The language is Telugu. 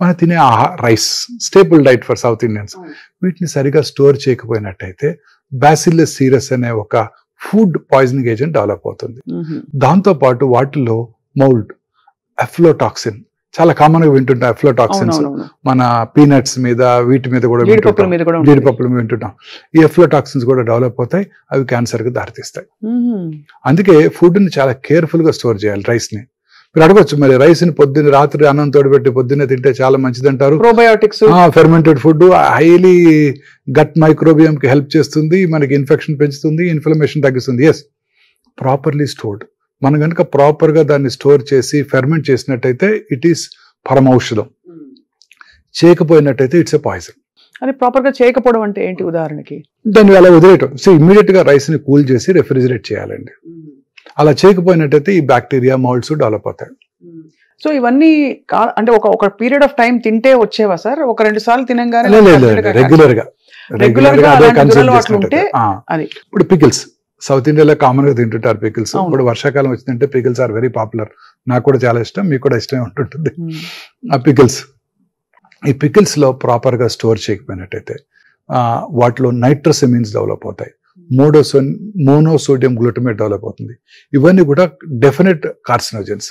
మనం తినే rice staple diet for south Indians, వీటిని సరిగా స్టోర్ చేయకపోయినట్టయితే బ్యాసిల్లస్ సీరస్ అనే ఒక ఫుడ్ పాయిజనింగ్ ఏజెంట్ డెవలప్ అవుతుంది. దాంతో పాటు వాటిలో మౌల్డ్, అఫ్లోటాక్సిన్ చాలా కామన్ గా వింటుంటాం. అఫ్లోటాక్సిన్స్ మన పీనట్స్ మీద వీటి మీద కూడా జీడిపప్పుల మీద వింటుంటాం. ఈ అఫ్లోటాక్సిన్స్ కూడా డెవలప్ అవుతాయి, అవి క్యాన్సర్ కి దారితీస్తాయి. అందుకే ఫుడ్ ని చాలా కేర్ఫుల్ గా స్టోర్ చేయాలి. రైస్ ని మీరు అడగొచ్చు, మరి రైస్ ని పొద్దున్న రాత్రి అన్నం తోడుపెట్టి పొద్దున్నే తింటే చాలా మంచిది అంటారు. Probiotics, fermented food highly gut microbiome కి హెల్ప్ చేస్తుంది, మనకి ఇన్ఫెక్షన్ పెంచుతుంది, ఇన్ఫ్లమేషన్ తగ్గిస్తుంది. Yes, properly stored. మనం కనుక ప్రాపర్ గా దాన్ని స్టోర్ చేసి ఫెర్మెంట్ చేసినట్టయితే ఇట్ ఈస్ పరమౌషధం. చేయకపోయినట్టయితే ఇట్స్ ఎ పాయిజన్. అది ప్రాపర్ గా చేయకపోవడం అంటే ఏంటి? ఉదాహరణకి దాన్ని అలా వదిలేయటం. సో ఇమ్మీడియట్ గా రైస్ ని కూల్ చేసి రెఫ్రిజిరేట్ చేయాలండి. అలా చేయకపోయినట్టయితే ఈ బ్యాక్టీరియా మౌల్డ్స్ డెవలప్ అవుతాయి. సో ఇవన్నీ అంటే ఒక పీరియడ్ ఆఫ్ టైం తింటే వచ్చేవా సార్? ఒక 2 సార్లు తినంగానే రెగ్యులర్ గా అదే కన్సూమ్ ఉంటే అది. ఇప్పుడు పికిల్స్ సౌత్ ఇండియాలో కామన్ గా తింటుంటారు పికిల్స్. ఇప్పుడు వర్షాకాలం వచ్చిందంటే పికిల్స్ ఆర్ వెరీ పాపులర్. నాకు కూడా చాలా ఇష్టం, మీకు కూడా ఇష్టమే ఉంటుంటుంది ఆ పికిల్స్. ఈ పికిల్స్ లో ప్రాపర్ గా స్టోర్ చేయకపోయినట్టయితే వాటిలో నైట్రోసెమిన్స్ డెవలప్ అవుతాయి, మోనోసోడియం గ్లూటమేట్ డెవలప్ అవుతుంది. ఇవన్నీ కూడా డెఫినెట్ కార్సినోజన్స్.